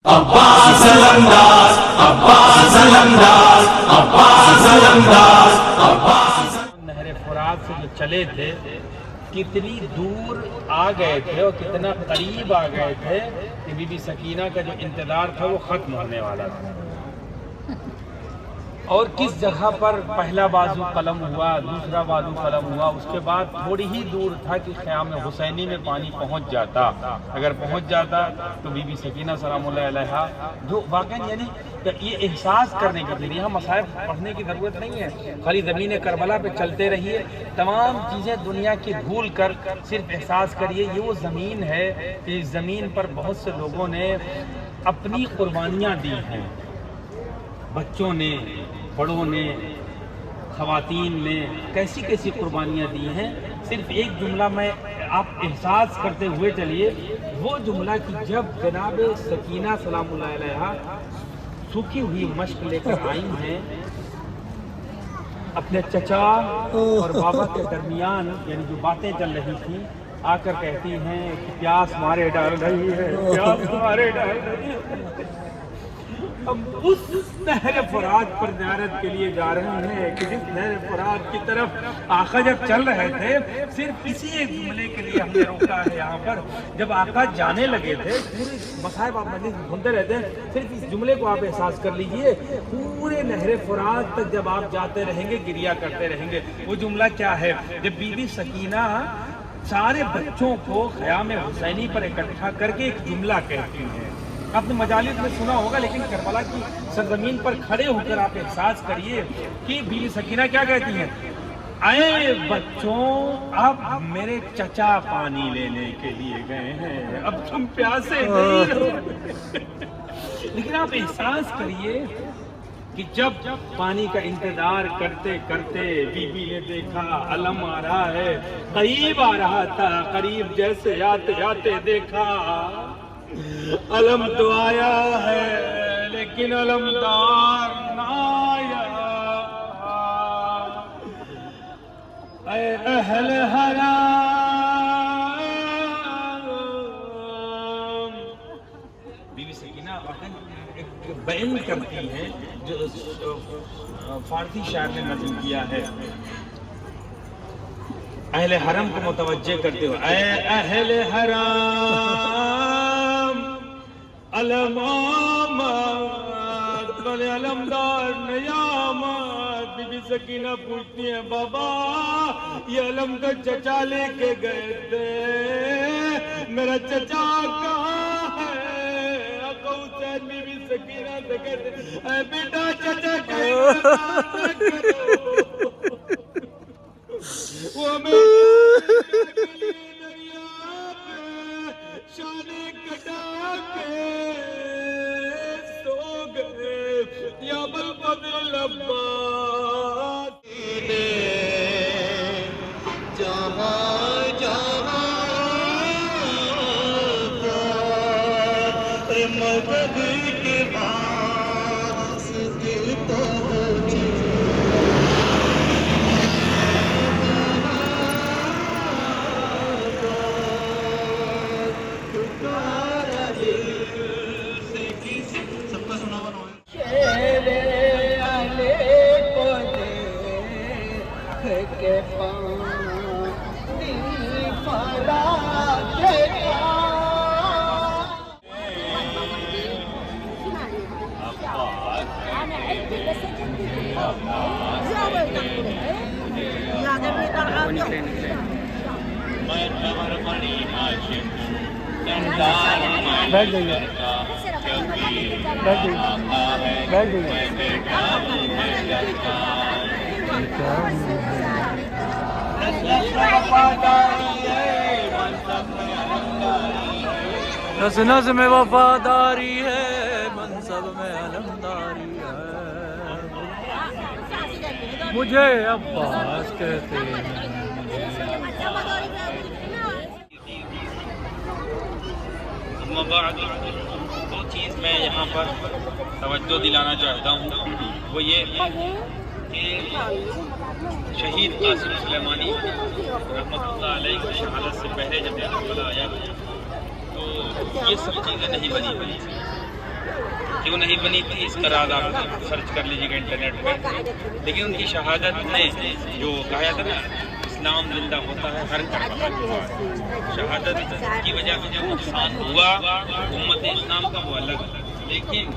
عباس علمدار، عباس علمدار، عباس علمدار، عباس۔ نہر فرات سے جو چلے تھے کتنی دور آ گئے تھے اور کتنا قریب آ گئے تھے کہ بی بی سکینہ کا جو انتظار تھا وہ ختم ہونے والا تھا، اور کس جگہ پر پہلا بازو قلم ہوا، دوسرا بازو قلم ہوا، اس کے بعد تھوڑی ہی دور تھا کہ خیام حسینی میں پانی پہنچ جاتا۔ اگر پہنچ جاتا تو بی بی سکینہ سلام اللہ علیہا جو واقعا یعنی یہ احساس کرنے کے لیے یہاں مصائب پڑھنے کی ضرورت نہیں ہے، خالی زمین کربلا پہ چلتے رہیے، تمام چیزیں دنیا کی بھول کر صرف احساس کریے یہ وہ زمین ہے کہ اس زمین پر بہت سے لوگوں نے اپنی قربانیاں دی ہیں، بچوں نے، بڑوں نے، خواتین نے کیسی کیسی قربانیاں دی ہیں۔ صرف ایک جملہ میں آپ احساس کرتے ہوئے چلیے، وہ جملہ کہ جب جناب سکینہ سلام اللہ علیہا سوکھی ہوئی مشق لے کر آئی ہیں اپنے چچا اور بابا کے درمیان، یعنی جو باتیں چل رہی تھیں، آ کر کہتی ہیں کہ پیاس مارے ڈال رہی ہے، پیاس مارے ڈال رہی ہے۔ ہم اس نہر فرات پر زیارت کے لیے جا رہے ہیں کہ جس نہر فرات کی طرف آقا جب چل رہے تھے، صرف اسی ایک جملے کے لیے ہم نے روکا ہے یہاں پر۔ جب آقا جانے لگے تھے، پورے مصائب آپ مجلس سنتے رہتے ہیں، صرف اس جملے کو آپ احساس کر لیجئے، پورے نہر فرات تک جب آپ جاتے رہیں گے گریا کرتے رہیں گے۔ وہ جملہ کیا ہے؟ جب بی بی سکینہ سارے بچوں کو خیام حسینی پر اکٹھا کر کے ایک جملہ کہتی ہیں، آپ نے مجالس میں سنا ہوگا، لیکن کربلا کی سرزمین پر کھڑے ہو کر آپ احساس کریے کہ بی بی سکینہ کیا کہتی ہیں؟ اے بچوں، اب میرے چچا پانی لینے کے لیے گئے ہیں، اب تم پیاسے نہیں رہو۔ لیکن آپ احساس کریے کہ جب پانی کا انتظار کرتے کرتے بی بی نے دیکھا علم آ رہا ہے، قریب آ رہا تھا، قریب جیسے آتے آتے دیکھا علم تو آیا ہے لیکن علمدار نہ آیا۔ اے اہل حرام، بی بی سکینہ ایک بیان کرتی ہے جو فارسی شاعر نے نظم کیا ہے، اہل حرم کو متوجہ کرتے ہوئے، اے اہل حرام علم آمد بلے علمدار نیامد۔ بی بی سکینہ پوچھتی ہیں، بابا یہ علم کا چچا لے کے گئے تھے، میرا چچا کہاں ہے؟ آقا حسین بی بی سکینہ سے کہتے ہیں، اے بیٹا چچا کا انتظار نہ کرو، وہ ہمیں شانے کٹا کے سو گئے۔ یا ابوالفضل عباس نے جہاں جہاں مدد کے واسطے پہنچے۔ بیٹھ جائیے، بیٹھ جائیے، بیٹھ جائیے۔ نز میں وفاداری ہے، منصب میں علمداری ہے، مجھے عباس کہتے ہیں۔ دو چیز میں یہاں پر توجہ دلانا چاہتا ہوں، وہ یہ کہ شہید قاسم سلیمانی رحمۃ اللہ علیہ کی شہادت سے پہلے جب کربلا آیا تو یہ سب چیزیں نہیں بنی ہوئی تھیں۔ کیوں نہیں بنی تھی اس کا راز آپ سرچ کر لیجیے گا انٹرنیٹ پہ، لیکن ان کی شہادت نے جو کہا تھا نا اسلام زندہ ہوتا ہے ہر کربلا کے بعد، شہادت کی وجہ سے جو نقصان ہوا امت اسلام کا وہ الگ ہے، لیکن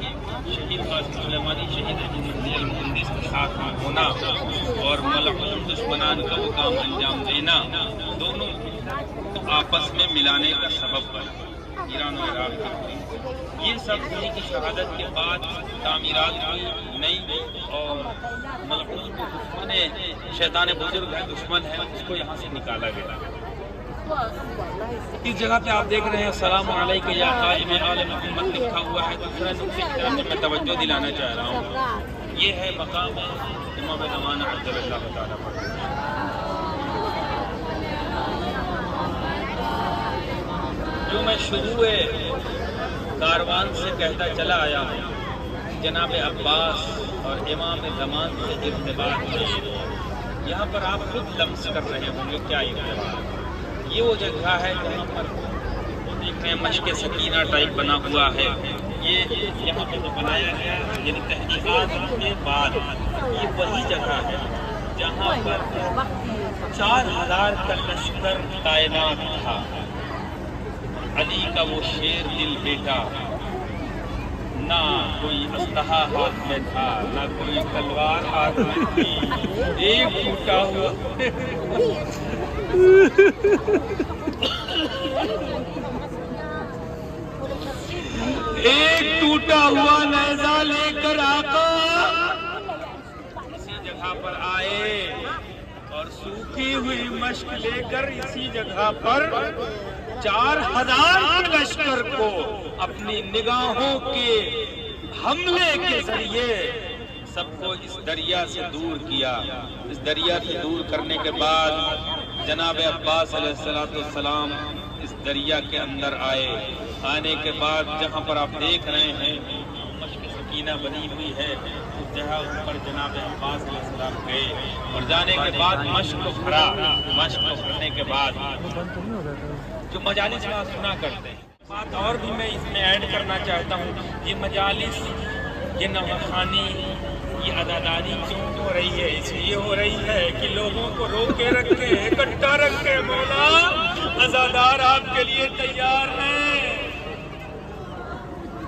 شہید قاسم سلیمانی شہید احمد المہندس کے ساتھ میں ہونا اور ملعون دشمنان کا وہ کام انجام دینا، دونوں آپس میں ملانے کا سبب بنا ایران و عراق کی۔ یہ سب انہیں کی شہادت کے بعد تعمیرات ہوئی نئی، اور ملعون کو دشمن شیطان بزرگ ہے، دشمن ہے، اس کو یہاں سے نکالا گیا۔ اس جگہ پہ آپ دیکھ رہے ہیں السلام علیکم یا قائم آل محمد لکھا ہوا ہے۔ دوسرے نقطے کی طرف میں توجہ دلانا چاہ رہا ہوں، یہ ہے مقام امام زمان عجل اللہ تعالیٰ پر۔ جو میں شروع کاروان سے کہتا چلا آیا ہوں، جناب عباس اور امام زمان سے ارتباط ہے، یہاں پر آپ خود لمس کر رہے ہوں گے کیا ارتباط۔ یہ وہ جگہ ہے جہاں پر دیکھ رہے ہیں مشق سکینہ ٹائپ بنا ہوا ہے، یہ یہاں پہ جو بنایا گیا یعنی تحقیقات کے بعد یہ وہی جگہ ہے جہاں پر 4000 کا لشکر تعینات تھا۔ علی کا وہ شیر دل بیٹا، نہ کوئی اسلحہ ہاتھ میں تھا، نہ کوئی تلوار ہاتھ میں تھی، ایک ٹوٹا ہوا ایک ٹوٹا ہوا نیزہ لے کر آقا اسی جگہ پر آئے، اور سوکھی ہوئی مشق لے کر اسی جگہ پر 4000 لشکر کو اپنی نگاہوں کے حملے کے ذریعے سب کو اس دریا سے دور کیا۔ اس دریا سے دور کرنے کے بعد جناب عباس علیہ السلام اس دریا کے اندر آئے۔ آنے کے بعد جہاں پر آپ دیکھ رہے ہیں مشق سکینہ بنی ہوئی ہے، اس جگہ پر جناب عباس علیہ السلام گئے، اور جانے کے بعد مشق کو بھرا۔ مشق کو بھرنے کے بعد جو مجالس میں سنا کرتے ہیں، بات اور بھی میں اس میں ایڈ کرنا چاہتا ہوں، یہ مجالس، یہ نوخانی، یہ عزاداری کیوں ہو رہی ہے؟ اس لیے ہو رہی ہے کہ لوگوں کو روکے رکھے، اکٹھا رکھے، مولا عزادار آپ کے لیے تیار ہیں۔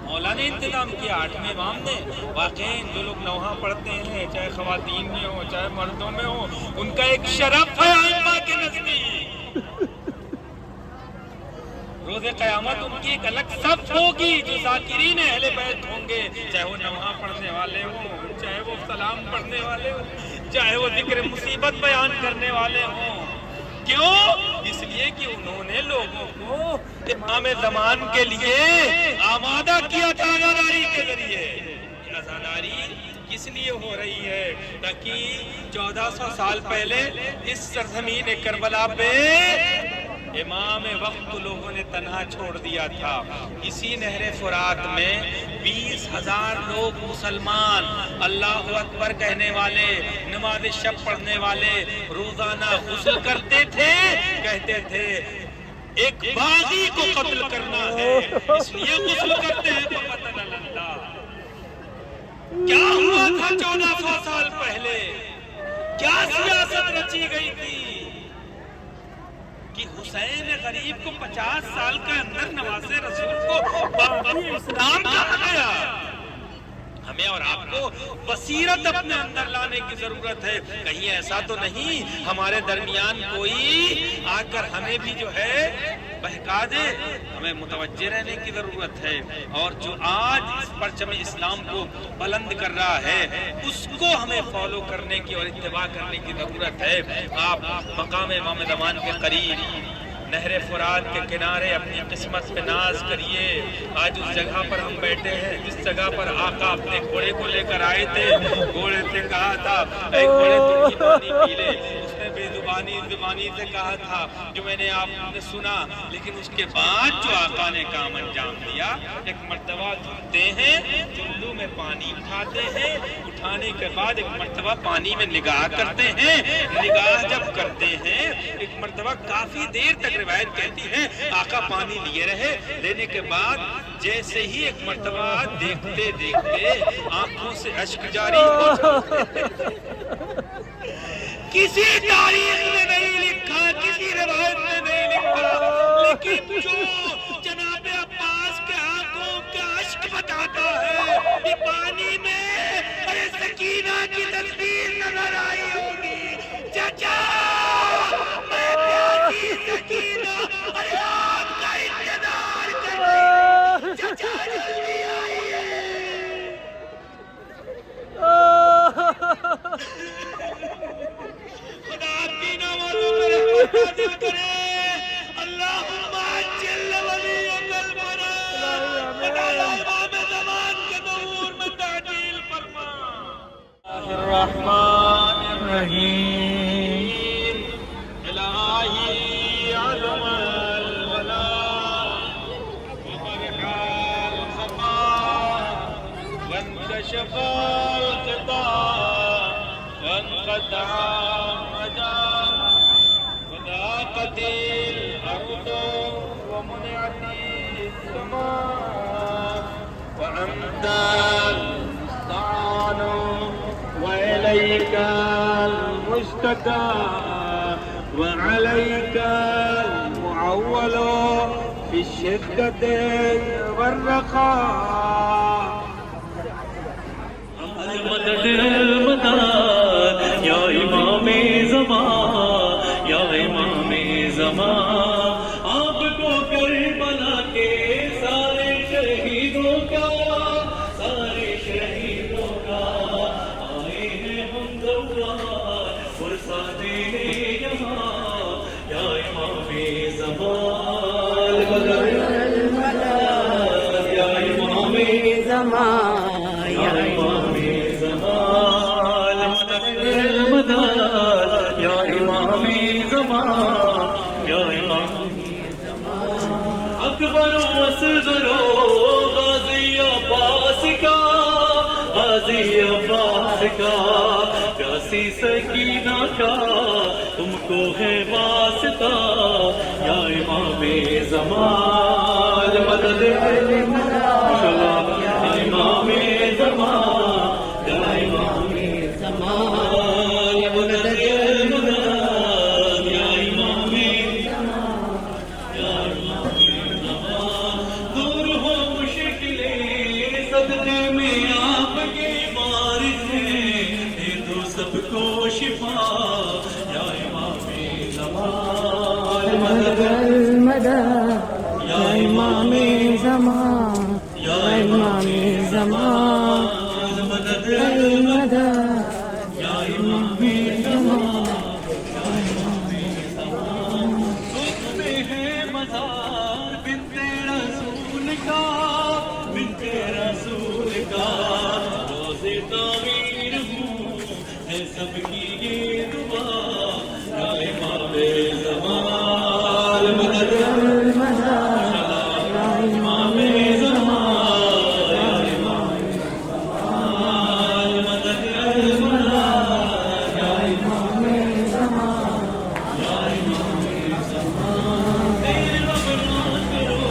مولا نے انتظام کیا، 8ویں امام نے، واقعی جو لوگ نوحہ پڑھتے ہیں چاہے خواتین میں ہو چاہے مردوں میں ہو، ان کا ایک شرف ہے ائمہ کے نزدیک۔ روز قیامت ان کی ایک الگ صف ہوگی جو ذاکرین اہل بیت ہوں گے، چاہے وہ نوحہ پڑھنے والے ہوں، چاہے وہ سلام پڑھنے والے ہوں، چاہے وہ ذکر مصیبت بیان کرنے والے ہوں۔ کیوں؟ اس لیے کہ انہوں نے لوگوں کو امام زمان کے لیے آمادہ کیا تھا عزاداری کے ذریعے۔ یہ عزاداری کس لیے ہو رہی ہے؟ تاکہ 1400 سال پہلے اس سرزمین کربلا پہ امام وقت لوگوں نے تنہا چھوڑ دیا تھا۔ اسی نہر فرات میں 20,000 لوگ مسلمان، اللہ اکبر کہنے والے، نماز شب پڑھنے والے، روزانہ غسل کرتے تھے، کہتے تھے ایک باغی کو قتل کرنا ہے اس لیے غسل کرتے ہیں فقتل اللہ۔ کیا ہوا تھا 1400 سال پہلے؟ کیا سیاست رچی گئی تھی کہ حسین غریب کو 50 سال کے اندر نواز رسول کو باقی اسلام کہا گیا؟ ہمیں اور آپ کو بصیرت اپنے اندر لانے کی ضرورت ہے۔ کہیں ایسا تو نہیں ہمارے درمیان کوئی آ کر ہمیں بھی جو ہے بہکا دے؟ ہمیں متوجہ رہنے کی ضرورت ہے، اور جو آج اس پرچم اسلام کو بلند کر رہا ہے اس کو ہمیں فالو کرنے کی اور اتباع کرنے کی ضرورت ہے۔ آپ مقام امام زمان کے قریب نہر فرات کے کنارے اپنی قسمت پہ ناز کریے۔ آج اس جگہ پر ہم بیٹھے ہیں جس جگہ پر آقا اپنے گھوڑے کو لے کر آئے تھے، گھوڑے سے کہا تھا اے گھوڑے تو پانی پی لے، اس نے بے زبانی سے کہا تھا جو میں نے آپ نے سنا، لیکن اس کے بعد جو آقا نے کام انجام دیا، ایک مرتبہ جھکتے ہیں، چلو میں پانی اٹھاتے ہیں، اٹھانے کے بعد ایک مرتبہ پانی میں نگاہ کرتے ہیں، نگاہ جب کرتے ہیں ایک مرتبہ کافی دیر تک روایت کہتی ہے آقا پانی لیے رہے، لینے کے بعد جیسے ہی ایک مرتبہ دیکھتے دیکھتے آنکھوں سے اشک جاری ہو جاتے۔ کسی تاریخ میں نہیں لکھا، کسی روایت میں نہیں لکھا، لیکن جو جناب عباس کے آنکھوں کا اشک بتاتا ہے، یہ پانی میں ارے سکینہ کی تصویر نظر آئی ہوگی۔ چچا میں پیاری سکینہ ارے آپ کا انتظار کر رہی ہوں، چچا جلدی آئیے۔ خدا کی نوازوں پر رحمت نازل کرے۔ اللہم عجل ولیک الفرج، خدا امام زمان کے ظہور میں تعجیل فرما۔ الرحمن الرحیم، الہی علم الولاء وبرح الخفاء وانکشف الغطاء وانقطع الرجاء وضاقت الأرض ومنعت السماء وأنت المستعان وإليك المشتكى وعليك المعول في الشدة والرخاء۔ المدد المدد یا امام زمان، یا امام زمان، آپ کو کربلا کے سارے شہیدوں کا، سارے شہیدوں کا آئے ہیں ہم گوار فرصہ دینے یہاں، یا امام زمان، المدد المدد یا امام زمان، یا امام زمان، المدد یا امام زمان، یا امام اکبر و اصغر و غازی عباس کا، غازی عباس کا، پیاسی سکینہ کا تم کو ہے واسطہ، یا امام زمان، مدد یا امام زمان، یا امام زمان، مدد یا امام دور ہو مشکلیں صدقے میں آپ کے بارش ہیں، دے دو سب کو شفا، یا امام زمان، مدد یا امام زمان، یا امام زمان، مدد المدد یا امام زمان، دکھ میں ہے مزار بنت رسول کا، بنت رسول کا، روزے تعمیر ہوں ہے سب کی یہ دعا، یا امام زمان، مدد المدد یا امام زمان، یا امام مدد المدد یا امام زمان، تیرے رحمت کرو،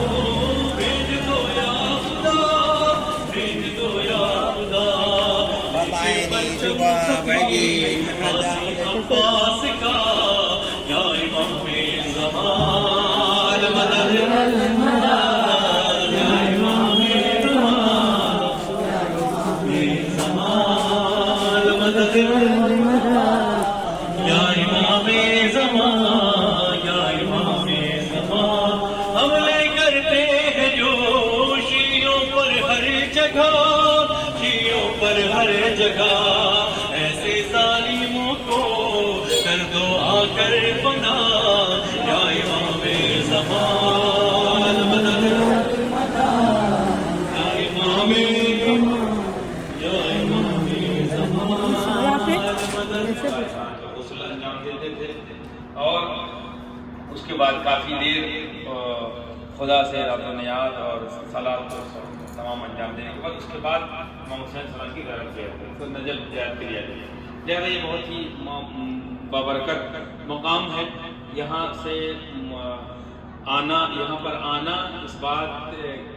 بھیج دو یا خدا، بھیج دو یا خدا، عباس کا، یا امام زمان، مدد یا امام زمان، مدد یا امام زمان، یا امام زمان، حملے کرتے ہیں جو شیعوں پر ہر جگہ، شیعوں پر ہر جگہ، ایسے ظالموں کو کر دو آ کر بنا، یا امام زمان، مدد یا امام یا امام زمان، غسل انجام دیتے تھے، اور اس کے بعد کافی دیر خدا سے رب و نیاز اور صلاۃ تمام انجام دینے کے بعد اس کے بعد امام حسین سلام کی غیرت کیا گیا، تو نجل زیاد کیا گیا۔ لہٰذا یہ بہت ہی بابرکت مقام ہے، یہاں سے آنا یہاں پر آنا اس بات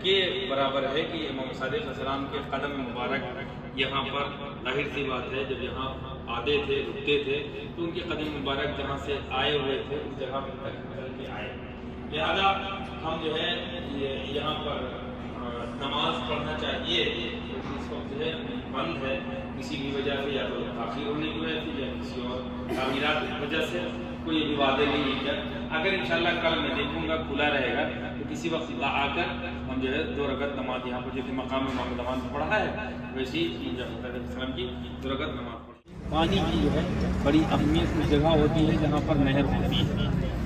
کے برابر ہے کہ امام صادق علیہ السلام کے قدم مبارک یہاں پر ظاہر سی بات ہے جب یہاں آتے تھے رکتے تھے تو ان کے قدم مبارک جہاں سے آئے ہوئے تھے اس جگہ پر تک چل کے آئے، لہذا ہم جو ہے یہاں پر نماز پڑھنا چاہیے، اس وقت جو ہے بند ہے کسی بھی وجہ سے، یا تو تاخیر ہونے کی وجہ سے یا کسی اور تعمیرات کی وجہ سے، کوئی بھی وعدے نہیں ہے کیا۔ اگر انشاءاللہ کل میں دیکھوں گا کھلا رہے گا تو کسی وقت آ کر ہم جو ہے 2 رکعت نماز یہاں پر جیسے مقام امام زمان میں پڑھا ہے ویسے ہی وسلم کی 2 رکعت نماز پڑھی۔ پانی کی جو ہے بڑی اہمیت کی جگہ ہوتی ہے جہاں پر نہر ہوتی ہے،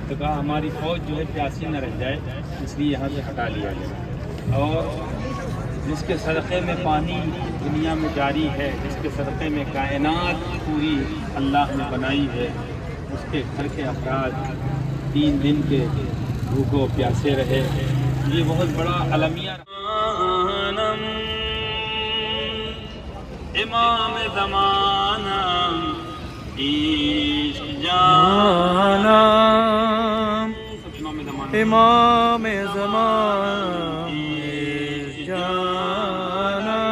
تو کہا ہماری فوج جو ہے پیاسی نہ رہ جائے اس لیے یہاں سے ہٹا لیا جائے، اور جس کے صدقے میں پانی دنیا میں جاری ہے، جس کے صدقے میں کائنات پوری اللہ نے بنائی ہے، اس کے گھر کے افراد 3 دن کے بھوکو پیاسے رہے، یہ بہت بڑا المیہ۔ امام زمانہ عشق جانا، امام زمان جانا،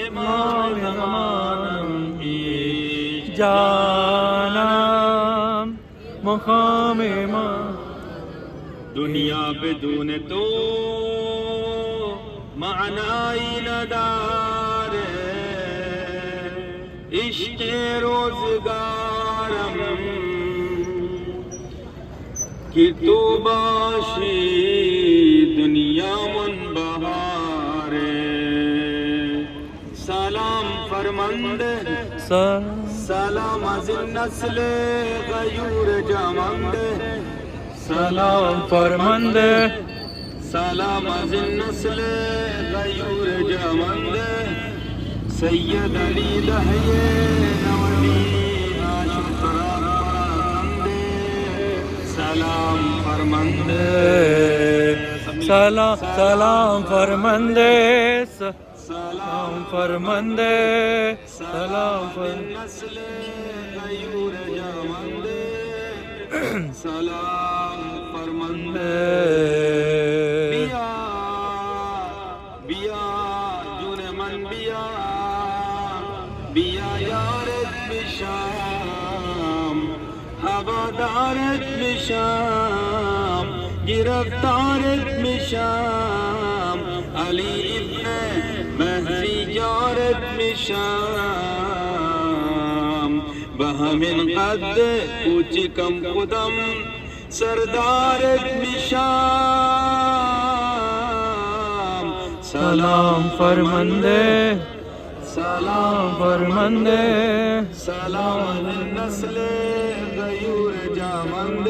امام زمان جانا، مقام امام دنیا بدون تو معنی ندار، عشق روزگارم کہ تو باشی دنیا من بہار، سلام فرمند سلام از نسل غیور جامند، سلام فرمند سلام از نسل غیور جامند، سید علی دہیے نولی عاشقرا پراکند، سلام فرمند سلام فرمند سلام فرمند سلام فرمند نسل غیور جامند، سلام فرمند بیا بیا جون من بیا بیا یارت بشام، هوادارت بشام، گرفتارت بشام، علی ابن مهدی جارت بشام، بہمن قد کوچی کم قدم سردارت بشام، سلام فرمند سلام فرمند سلام نسل غیور جامند،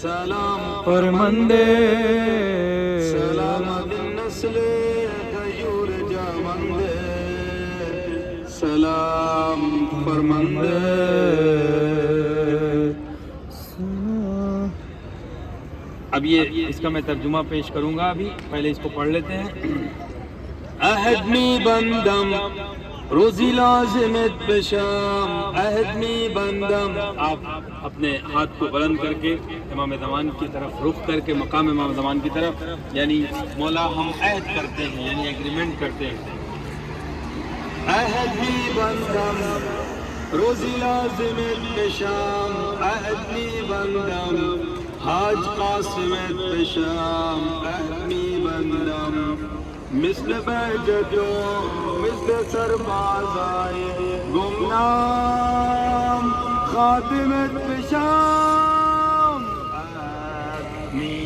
سلام فرمند سلام نسل غیور جامند، سلام فرمند۔ اب یہ اس کا میں ترجمہ پیش کروں گا، ابھی پہلے اس کو پڑھ لیتے ہیں۔ عہد می بندم روزی لازمت بشام، عہد می بندم، آپ اپنے ہاتھ کو بلند کر کے امام زمان کی طرف رخ کر کے مقام امام زمان کی طرف، یعنی مولا ہم عہد کرتے ہیں، یعنی ایگریمنٹ کرتے ہیں۔ عہد می بندم روزی لازمت بشام، عہد می بندم حاج قاسمت بشام، عہد می بندم مثل بہجتو مثل سرباز آئے گمنام خاتمت بشام، عہد می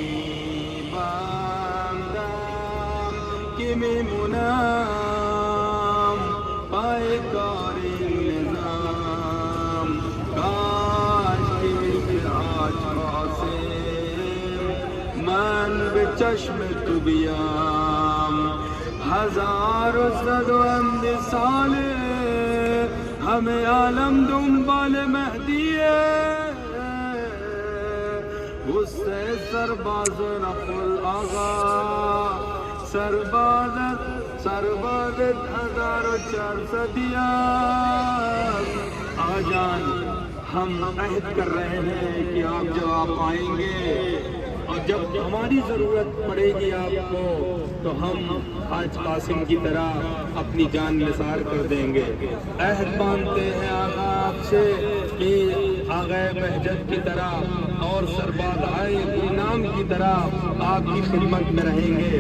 بندم کہ میں منام پائے کاری نظام، کاش کی آج من به چشم تو بیام، ہزار و صد و اند ساله ہمیں عالم دنبال مہدی ہے، غصہ سرباز نخل آغا سربازت 1440 آجان ہم عہد کر رہے ہیں کہ آپ جب آئیں گے اور جب ہماری ضرورت پڑے گی آپ کو تو ہم حاج قاسم کی طرح اپنی جان نثار کر دیں گے. عہد باندھتے ہیں آقا آپ سے کہ آغا بہجت کی طرح اور سربادائے انعام کی طرح آپ کی خدمت میں رہیں گے.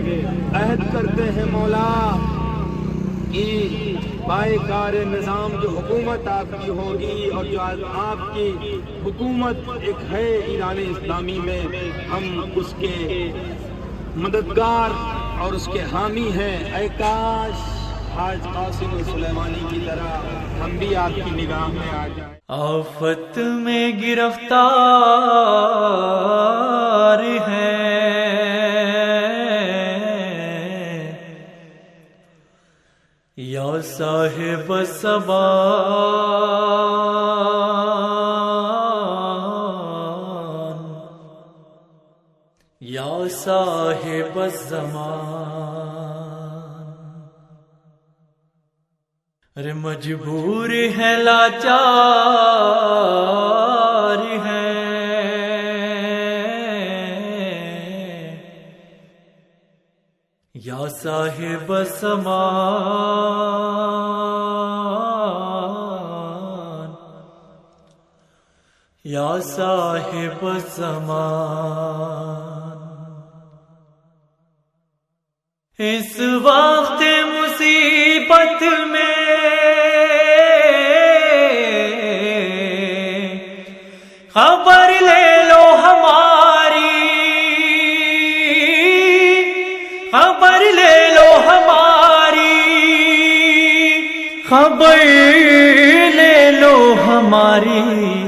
عہد کرتے ہیں مولا کہ پائے کار نظام جو حکومت آپ کی ہوگی اور جو آپ کی حکومت ایک ہے ایران اسلامی میں، ہم اس کے مددگار اور اس کے حامی ہیں. اے کاش حاج قاسم سلیمانی کی طرح ہم بھی آپ کی نگاہ میں آ جائیں. آفت میں گرفتار ہے یا صاحب زمان، یا صاحب الزمان. ارے مجبور ہے لاچار ہے یا صاحب زمان، یا صاحب زمان. اس وقت مصیبت میں خبر لے لو ہماری، خبر لے لو ہماری، خبر لے لو ہماری.